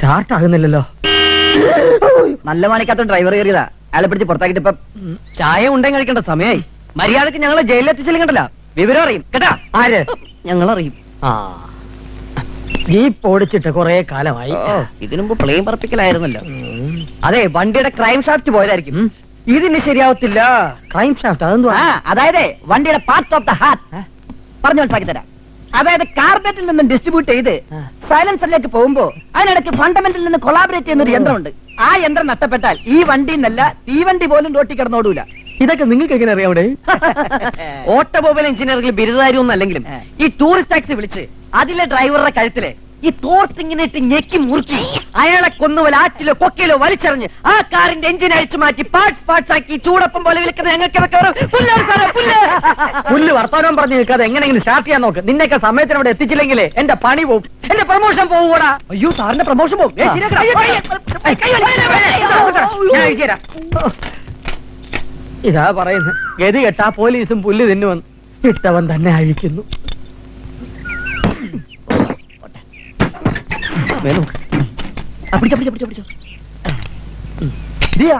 Start ആകുന്നില്ലല്ലോ. നല്ല മണിക്കകത്ത് driver കയറിയതാ. അയാളെ പിടിച്ച് പുറത്താക്കിട്ട് ഇപ്പൊ ചായ ഉണ്ടെങ്കിൽ കഴിക്കേണ്ട സമയമായി. മര്യാദക്ക് ഞങ്ങളെ ജയിലിലെത്തിച്ചില്ലെങ്കിണ്ടല്ലോ വിവരം അറിയും കേട്ടാ. ആര്? ഞങ്ങളറിയും. ജീപ്പ് ഓടിച്ചിട്ട് കുറെ കാലമായി. ഇതിനു മുമ്പ് പ്ലെയിൻ പറപ്പിക്കലായിരുന്നല്ലോ. അതെ, വണ്ടിയുടെ ക്രൈം ഷാഫ്റ്റ് പോയതായിരിക്കും. ഇതിന് ശരിയാവത്തില്ല. ക്രൈം ഷാഫ്റ്റ് അതെന്തുവാ? അതായത് വണ്ടിയുടെ പാർട്ട് ഓഫ് ദ ഹാർട്ട് പറഞ്ഞു മനസ്സിലാക്കി തരാം. അതായത് കാർബറേറ്റിൽ നിന്നും ഡിസ്ട്രിബ്യൂട്ട് ചെയ്ത് സൈലൻസറിലേക്ക് പോകുമ്പോ അതിനിടയ്ക്ക് ഫണ്ടമെന്റിൽ നിന്ന് കൊളാബറേറ്റ് ചെയ്യുന്ന ഒരു യന്ത്രമുണ്ട്. ആ യന്ത്രം നഷ്ടപ്പെട്ടാൽ ഈ വണ്ടി എന്നല്ല തീവണ്ടി പോലും റോട്ടി കിടന്നോടൂല. ഇതൊക്കെ നിങ്ങൾക്ക് എങ്ങനെ അറിയാം? അവിടെ ഓട്ടോമൊബൈൽ എഞ്ചിനീയറിംഗിൽ ബിരുദധാരിയൊന്നും അല്ലെങ്കിലും ഈ ടൂറിസ്റ്റ് ടാക്സി വിളിച്ച് അതിലെ ഡ്രൈവറുടെ കഴുത്തില് ഈ തോർത്തിങ്ങനെ ഇട്ട് ഞെക്കി മുറുക്കി അയാളെ കൊന്നുപോലെ ആറ്റിലോ കൊക്കയിലോ വലിച്ചെറിഞ്ഞ് ആ കാറിന്റെ എഞ്ചിൻ അഴിച്ചു മാറ്റി പാർട്സ് ആക്കി ചൂടപ്പം പോലെ വിളിക്കുന്ന ഞങ്ങൾക്ക് പുല്ല് വർത്തമാനം പറഞ്ഞു നിൽക്കാതെ എങ്ങനെയെങ്കിലും സ്റ്റാർട്ട് ചെയ്യാൻ നോക്ക്. നിന്നൊക്കെ സമയത്തിന് അവിടെ എത്തിച്ചില്ലെങ്കിലേ എന്റെ പണി പോകും, എന്റെ പ്രൊമോഷൻ പോകൂടാ. അയ്യോ, സാറിന്റെ പ്രൊമോഷൻ പോകും. ഇതാ പറയുന്നത്, ഗതി കെട്ടാ പോലീസും പുല്ല് തിന്നുവന്ന് ഇട്ടവൻ തന്നെ അഴിക്കുന്നു.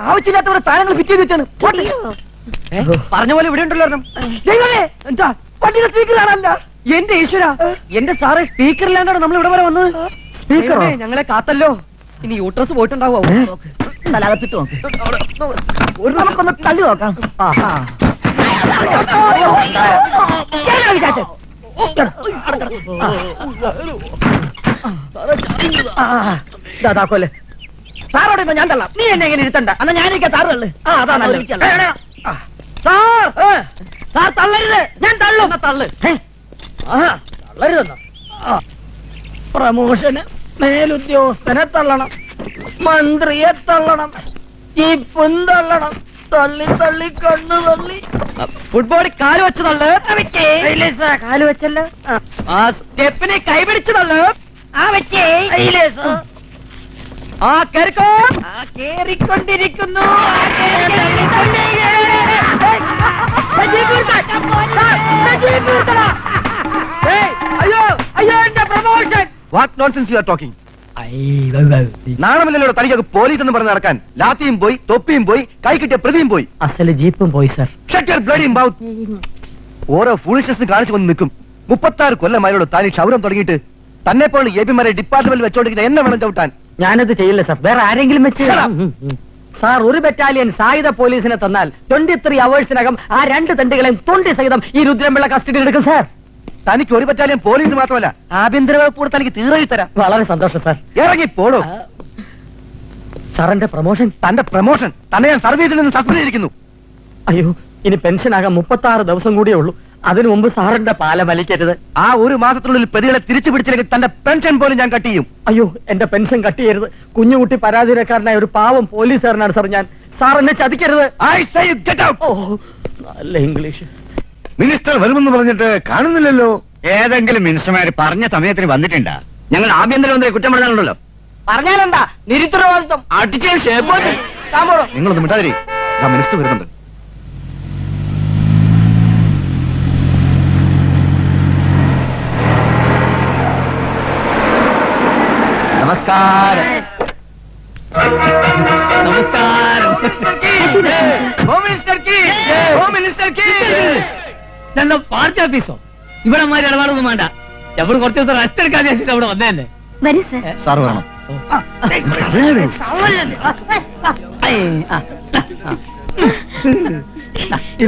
ആവശ്യമില്ലാത്ത സാധനങ്ങൾ ഫിറ്റ് ചെയ്ത് വെച്ചാണ്. പറഞ്ഞ പോലെ ഇവിടെ ഉണ്ടല്ലോ. എന്താ വണ്ടിയുടെ സ്പീക്കറാണല്ല? എന്റെ ഈശ്വര, എന്റെ സാറേ സ്പീക്കറിലാണ്ടാണ് നമ്മൾ ഇവിടെ വരെ വന്നത്. സ്പീക്കറോ? ഞങ്ങളെ കാത്തല്ലോ. ഇനി യൂട്രസ് പോയിട്ടുണ്ടാവോ? തലകത്തിട്ട് നമുക്കൊന്ന് തള്ളി നോക്കാം. കൊല്ലേ സാറോട് ഞാൻ തള്ളാം. നീ എന്നെ എങ്ങനെ ഇരുത്തണ്ട. എന്നാ ഞാനിരിക്കാം. സാറല്ലേ? സാർ തള്ളരുത്. ഞാൻ തള്ളും. തള്ളു. തള്ളരുതെന്നോ? പ്രമോഷന് മേലുദ്യോഗസ്ഥനെ തള്ളണം, മന്ത്രിയെ തള്ളണം, ജീപ്പും തള്ളണം. തള്ളി തള്ളി കണ്ണു തള്ളി ഫുട്ബോളിൽ കാല് വെച്ച് തള്ളു. കാല് വെച്ചല്ലോ. സ്റ്റെപ്പിനെ കൈപിടിച്ച് തള്ളു. ആ വെച്ചേ ആ കേറിക്കോ. കേറിക്കൊണ്ടിരിക്കുന്നു. അയ്യോ അയ്യോ, എന്റെ promotion. What nonsense you are talking? നാണമില്ലല്ലോ തനിക്കൊക്കെ പോലീസ് എന്ന് പറഞ്ഞ് നടക്കാൻ. ലാത്തിയും പോയി, തൊപ്പിയും പോയി, കൈ കിട്ടിയ പ്രതിയും പോയി, അസല് ജീപ്പും പോയി. സർ, ഓരോ ഫൂളിഷ്നസ് കാണിച്ചു വന്ന് നിൽക്കും. 36 കൊല്ലമായോട് താൻ ഈ ക്ഷൗരം തുടങ്ങിയിട്ട് തന്നെ പോലെ എപിമാരെ ഡിപ്പാർട്ട്മെന്റിൽ വെച്ചോണ്ടിരിക്കുന്ന എന്നെ വേണം ചവിട്ടാൻ. ഞാനത് ചെയ്യില്ല സർ, വേറെ ആരെങ്കിലും വെച്ച്. സാർ, ഒരു ബറ്റാലിയൻ സായുധ പോലീസിനെ തന്നാൽ 23 അവേഴ്സിനകം ആ 2 തണ്ടുകളെയും തൊണ്ടി സഹിതം ഈ രുദ്രംപിള്ള കസ്റ്റഡിയിൽ എടുക്കും സാർ. തനിക്ക് ഒരു ബറ്റാലിയൻ പോലീസ് മാത്രമല്ല ആഭ്യന്തര വകുപ്പ് തനിക്ക് തീർച്ചയായി തരാം. വളരെ സന്തോഷം സാർ. ഇറങ്ങി പോടോ. സാറിന്റെ പ്രമോഷൻ? തന്റെ പ്രമോഷൻ തന്നെ ഞാൻ സർവീസിൽ നിന്ന് സസ്പെൻഡ് ചെയ്തിരിക്കുന്നു. അയ്യോ, ഇനി പെൻഷൻ ആകാൻ 36 ദിവസം കൂടിയേ ഉള്ളൂ. അതിനു മുമ്പ് സാറിന്റെ പാല വലിക്കരുത്. ആ ഒരു മാസത്തിനുള്ളിൽ പ്രതികളെ തിരിച്ചു പിടിച്ചില്ലെങ്കിൽ തന്റെ പെൻഷൻ പോലും ഞാൻ കട്ട് ചെയ്യും. അയ്യോ, എന്റെ പെൻഷൻ കട്ട് ചെയ്യരുത്. കുഞ്ഞുകുട്ടി പരാതിക്കാരനായ ഒരു പാവം പോലീസുകാരനാണ് സാർ ഞാൻ. സാർ എന്നെ ചതിക്കരുത്. നല്ല ഇംഗ്ലീഷ്. മിനിസ്റ്റർ വരുമെന്ന് പറഞ്ഞിട്ട് കാണുന്നില്ലല്ലോ. ഏതെങ്കിലും മിനിസ്റ്റർമാര് പറഞ്ഞ സമയത്തിന് വന്നിട്ടുണ്ടാ? ഞങ്ങൾ ആഭ്യന്തരമന്ത്രിയെ കുറ്റം പറഞ്ഞാലുണ്ടല്ലോ. പറഞ്ഞാലെന്താ നിരുത്തരവാദിത്വം? അടിച്ചേ ഷേപ്പ്. നിങ്ങളൊന്ന് മിണ്ടാതിരി, ആ മിനിസ്റ്റർ വരുന്നുണ്ട്. നമസ്കാരം. നമസ്കാരം. ഞങ്ങൾ പാർട്ടി ഓഫീസോ? ഇവിടെ മാതിരി ഇടപാടൊന്നും വേണ്ട. നമ്മൾ കുറച്ച് ദിവസം റെസ്റ്റ് എടുക്കാൻ വെച്ചിട്ട് അവിടെ വന്നതല്ലേ. വരൂ സർ. സാർ വേണം.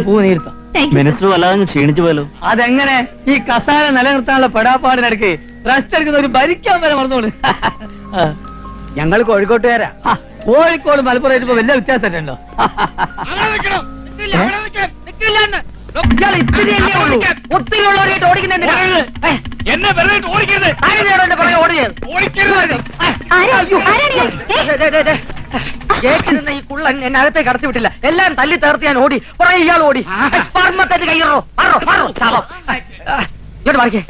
പൂ നീർത്തോ? മിനിസ്റ്റർ വല്ലാതെ ക്ഷീണിച്ചു പോലോ. അതെങ്ങനെ? ഈ കസാല നിലനിർത്താനുള്ള പെടാപ്പാടിനിടയ്ക്ക് റെസ്റ്റ് എടുക്കുന്ന ഒരു ഭരിക്കാൻ വരെ മറന്നോളൂ. ഞങ്ങൾ കോഴിക്കോട്ടുകാരാ. കോഴിക്കോട് മലപ്പുറം ഇപ്പൊ വലിയ വ്യത്യാസം ഉണ്ടോ? ഒത്തിരി ഉള്ളവരായിട്ട് ഓടിക്കുന്ന എന്നെ വെറുതെ ഓടിക്കരുത്. കേട്ടിരുന്ന ഈ കുള്ളൻ എന്നെ അകത്തേക്ക് കടത്തി വിട്ടില്ല. എല്ലാം തല്ലി തേർത്ത് ഞാൻ ഓടി. കുറെ ഇയാൾ ഓടി. പറമ്പത്തേക്ക് കയ്യറോ. ഇങ്ങോട്ട് മാറിക്കേ.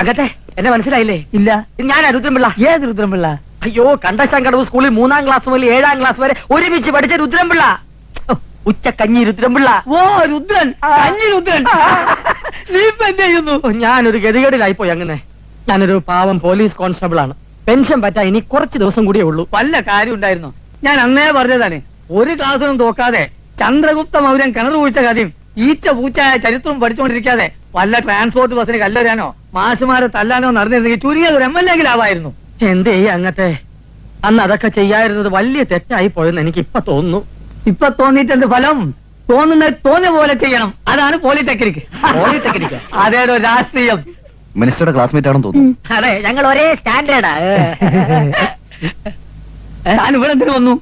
അകത്തെ എന്നെ മനസ്സിലായില്ലേ? ഇല്ല. ഞാൻ രുദ്രംപിള്ള. ഏത് രുദ്രംപിള്ള? അയ്യോ, കണ്ടശാങ്കടവ് സ്കൂളിൽ 3ാം ക്ലാസ് മുതൽ 7ാം ക്ലാസ് വരെ ഒരുമിച്ച് പഠിച്ച രുദ്രംപിള്ള. ഉച്ചക്കഞ്ഞി രുദ്രംപിള്ള. ഓ, രുദ്രൻ. കഞ്ഞി രുദ്രൻ. നീ ഇപ്പൊ എന്ത് ചെയ്യുന്നു? ഞാനൊരു ഗതികേടിലായിപ്പോയി. അങ്ങനെ ഞാനൊരു പാവം പോലീസ് കോൺസ്റ്റബിൾ ആണ്. പെൻഷൻ പറ്റാൻ ഇനി കുറച്ച് ദിവസം കൂടിയേ ഉള്ളൂ. വല്ല കാര്യം ഉണ്ടായിരുന്നു. ഞാൻ അന്നേ പറഞ്ഞതാണ്, ഒരു ക്ലാസ്സിനും തോക്കാതെ ചന്ദ്രഗുപ്ത മൗര്യൻ കിണർ കുഴിച്ച കഥയും ഈച്ച പൂച്ചായ ചരിത്രവും പഠിച്ചുകൊണ്ടിരിക്കാതെ വല്ല ട്രാൻസ്പോർട്ട് ബസ്സിന് കല്ലെറിയാനോ മാഷുമാരെ തല്ലാനോ നടന്നിരുന്നെങ്കിൽ ചുരുങ്ങിയത് ഒരു MLA ആവായിരുന്നു. എന്തേ അങ്ങത്തെ അന്ന് അതൊക്കെ ചെയ്യാതിരുന്നത് വലിയ തെറ്റായി പോയെന്ന് എനിക്ക് ഇപ്പൊ തോന്നുന്നു. ഇപ്പൊ തോന്നിയിട്ടുണ്ട് ഫലം. തോന്നുന്നത് തോന്നിയ പോലെ ചെയ്യണം. അതാണ് പോളിടെക്നിക്. പോളിടെക്നിക്? അതേടോ രാഷ്ട്രീയം. മിനിസ്റ്ററുടെ ക്ലാസ്മേറ്റ് ആണെന്ന് തോന്നുന്നു. അതെ, ഞങ്ങൾ ഒരേ സ്റ്റാൻഡേർഡാ. താൻ ഇവിടെ എന്തിനു വന്നു?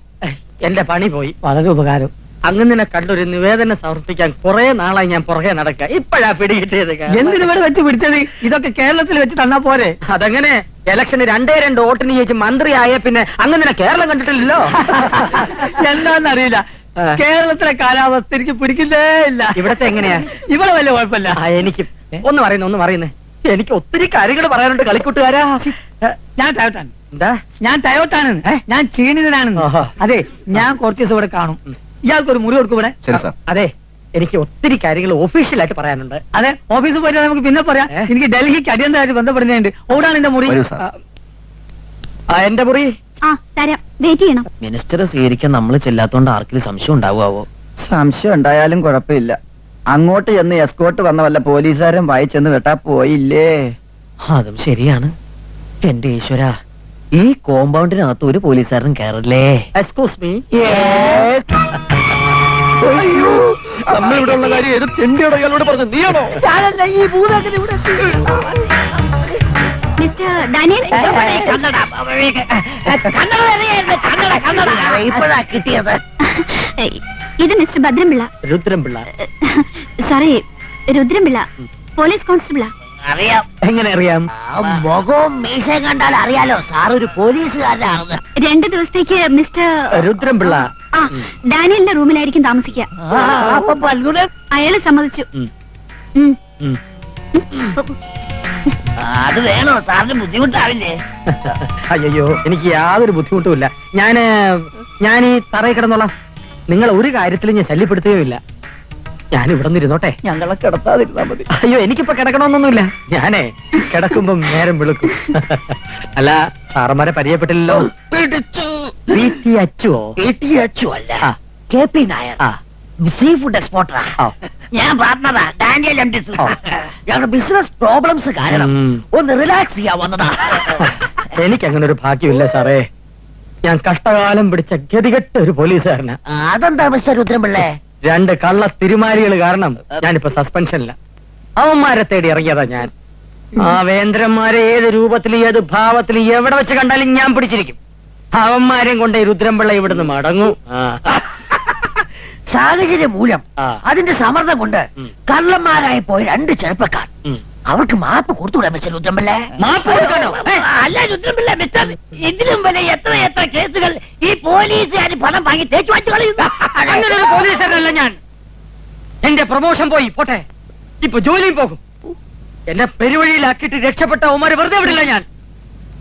എന്റെ പണി പോയി. വളരെ ഉപകാരം. അങ്ങനെ കണ്ടൊരു നിവേദനം സമർപ്പിക്കാൻ കുറെ നാളായി ഞാൻ പുറകെ നടക്കുക. ഇപ്പോഴാ പിടികിട്ടിയത്. എന്തിനിവിടെ വെച്ച് പിടിച്ചത്? ഇതൊക്കെ കേരളത്തിൽ വെച്ച് തന്നാ പോരെ? അതങ്ങനെ ഇലക്ഷന് 2 വോട്ടിന് ചോദിച്ച് മന്ത്രിയായ പിന്നെ അങ്ങനെ കേരളം കണ്ടിട്ടില്ലല്ലോ. എന്താന്നറിയില്ല, കേരളത്തിലെ കാലാവസ്ഥ എനിക്ക് പിടിക്കുന്നേ ഇല്ല. ഇവിടത്തെ എങ്ങനെയാ? ഇവിടെ വലിയ കുഴപ്പമില്ല. എനിക്ക് ഒന്ന് പറയുന്നേ എനിക്ക് ഒത്തിരി കാര്യങ്ങൾ പറയാനുണ്ട് കളിക്കൂട്ടുകാരാ. ഞാൻ ടയോട്ടാണ്. എന്താ? ഞാൻ ടയോട്ടാണ്. ഞാൻ ക്ഷീണിതനാണെന്ന്. ഓഹോ. അതെ, ഞാൻ കുറച്ച് ദിവസം ഇവിടെ കാണും. ഇയാൾക്കൊരു മുറി കൊടുക്കും ഇവിടെ. ശരി സാർ. അതെ, എനിക്ക് ഒത്തിരി കാര്യങ്ങൾ ഒഫീഷ്യലായിട്ട് പറയാനുണ്ട്. അതെ, ഓഫീസിൽ പോയിട്ട് നമുക്ക് പിന്നെ പറയാം. എനിക്ക് ഡൽഹിക്ക് അടിയന്തരമായിട്ട് ബന്ധപ്പെടുന്നുണ്ട്. ഓടാണ് എന്റെ മുറി. വരൂ സാർ. എന്റെ മുറി ആ തരാം, വെയിറ്റ് ചെയ്യണം. മിനിസ്റ്റർ സ്വീകരിക്കാൻ നമ്മൾ ചെല്ലാത്തോണ്ട് ആർക്കെങ്കിലും സംശയം ഉണ്ടാവുമോ? സംശയം ഉണ്ടായാലും കുഴപ്പമില്ല. അങ്ങോട്ട് ചെന്ന് എസ്കോട്ട് വന്ന വല്ല പോലീസുകാരൻ വായിച്ചെന്ന് വെട്ടാ പോയില്ലേ? അതും ശരിയാണ്. എന്റെ ഈശ്വര, ഈ കോമ്പൗണ്ടിനകത്ത് ഒരു പോലീസുകാരൻ കയറില്ലേ? Excuse me. നമ്മളിവിടെ ഉള്ള കാര്യം ഏത് തെണ്ടിയോടെ ഇയാളോട് പറഞ്ഞു? നീയാണോ? ഈ ഭൂതത്തിന് ഇവിടെ മിസ്റ്റർ ഡാനിയൽ, ഇപ്പോഴാ കിട്ടിയത്. ഇത് mister Bhadrampillai. Rudrampillai. Sorry, Rudrampillai, police കോൺസ്റ്റബിളാ. അറിയാം. എങ്ങനെ അറിയാം? മുഖവും മീശയും കണ്ടാൽ അറിയാലോ സാർ ഒരു പോലീസുകാരനാണെന്ന്. 2 ദിവസത്തേക്ക് മിസ്റ്റർ രുദ്രംപിള്ള. ആ ഡാനിയലിന്റെ റൂമിലായിരിക്കും താമസിക്കുക. അയാള് സമ്മതിച്ചു. ഉം. അത് വേണോ സാറിന് ബുദ്ധിമുട്ടാവില്ലേ? അയ്യോ, എനിക്ക് യാതൊരു ബുദ്ധിമുട്ടുമില്ല. ഞാൻ ഈ തറയിൽ കിടന്നോളാം. നിങ്ങൾ ഒരു കാര്യത്തിലും ഞാൻ ശല്യപ്പെടുത്തുകയുമില്ല. ഞാൻ ഇവിടെ നിന്നിരുന്നോട്ടെ. ഞങ്ങളെ കിടത്താതിരുന്നാ മതി. അയ്യോ, എനിക്കിപ്പോ കിടക്കണമെന്നൊന്നുമില്ല. ഞാനേ കിടക്കുമ്പം നേരം വെളുക്കും. അല്ല, സാറന്മാരെ പരിചയപ്പെട്ടില്ലല്ലോ. അച്ചു അല്ല, KP നായർ, സീ ഫുഡ് എക്സ്പോർട്ടറാ. ഞാൻ പാർട്ണറാ, ഡാനിയൽ MD. ഞങ്ങളുടെ ബിസിനസ് പ്രോബ്ലംസ് കാരണം ഒന്ന് റിലാക്സ് ചെയ്യാൻ വന്നതാ. എനിക്കങ്ങനെ ഒരു ഭാഗ്യമില്ല സാറേ. ഞാൻ കഷ്ടകാലം പിടിച്ച ഗതികെട്ട ഒരു പോലീസുകാരനാ. അതെന്താ മിസ്റ്റർ രുദ്രംപിള്ളേ? 2 കള്ള തിരുമാലികൾ കാരണം ഞാനിപ്പോ സസ്പെൻഷനില്ല. അവന്മാരെ തേടി ഇറങ്ങിയതാ ഞാൻ. ആ വേന്ദ്രന്മാരെ ഏത് രൂപത്തിൽ ഏത് ഭാവത്തിൽ എവിടെ വെച്ച് കണ്ടാലും ഞാൻ പിടിച്ചിരിക്കും. അവന്മാരെയും കൊണ്ട് രുദ്രംപിള്ള ഇവിടുന്ന് മടങ്ങൂ. സാഹചര്യം മൂലം അതിന്റെ സമ്മർദ്ദം കൊണ്ട് കള്ളന്മാരായി പോയ 2 ചെറുപ്പക്കാർ, അവർക്ക് മാപ്പ് കൊടുത്തുകൂടാ മിസ്റ്റർ രുദ്രംപിള്ള? മാപ്പ് കൊടുക്കണോ? അല്ല രുദ്രംപിള്ള മിസ്റ്റർ, ഇതിലും വരെ എത്ര കേസുകൾ ഈ പോലീസുകാർ പണം വാങ്ങി തേച്ചു വാങ്ങിച്ചു കളയുന്നു. അങ്ങനെ ഒരു പോലീസുകാരനല്ല ഞാൻ. എന്റെ പ്രൊമോഷൻ പോയി പോട്ടെ, ഇപ്പൊ ജോലിയും പോകും. എന്നെ പെരുവഴിയിലാക്കിയിട്ട് രക്ഷപ്പെട്ട അവന്മാരെ വെറുതെ വിടില്ല ഞാൻ.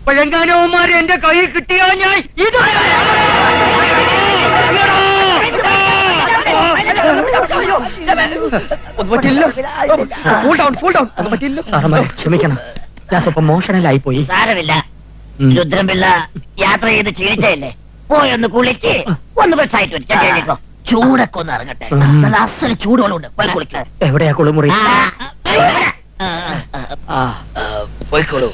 അപ്പോഴെങ്ങാനും അവന്മാരെ എന്റെ കയ്യിൽ കിട്ടിയാ ഞാൻ ഇത് ക്ഷമിക്കണം, ഞാൻ സ്വപ്പം മോഷണലായി പോയി. സാരമില്ല രുദ്രംപിള്ള, യാത്ര ചെയ്ത് ക്ഷീണിച്ചല്ലേ, പോയൊന്ന് കുളിക്ക്, ഒന്ന് ബസ്സായിട്ട് വരും. ചൂടൊക്കെ ഒന്ന് ഇറങ്ങട്ടെ. നല്ല അസല് ചൂടുകളുണ്ട്, പോയി കുളിക്കാം. എവിടെയാ കുളിമുറി? പോയിക്കോളൂ.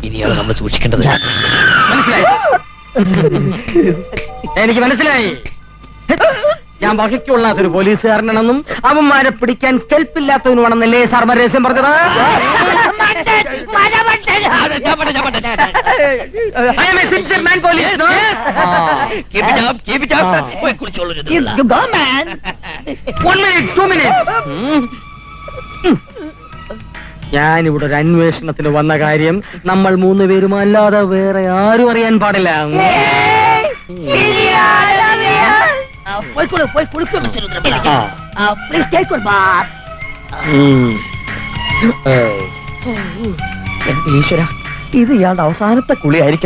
ഇനിയാണ് നമ്മൾ സൂക്ഷിക്കേണ്ടത്. എനിക്ക് മനസ്സിലായി, ഞാൻ വകയ്ക്കൊള്ളാത്തൊരു പോലീസുകാരനാണെന്നും അവന്മാരെ പിടിക്കാൻ കെൽപ്പില്ലാത്തവനുമാണെന്നല്ലേ സാർമാർ രഹസ്യം പറഞ്ഞത്? I am a sincere man, police. No? പോയി കുളിച്ചോളൂ. 1 minute, 2 minutes. ഞാനിവിടെ ഒരു അന്വേഷണത്തിന് വന്ന കാര്യം നമ്മൾ 3 പേരും അല്ലാതെ വേറെ ആരും അറിയാൻ പാടില്ല. പോയിക്കോളൂ, പോയി കുളിക്കൂ mister Rudrampillai. Please take your bath. ഈശ്വര, ഇത് ഇയാളുടെ അവസാനത്തെ കുളിയായിരിക്കും.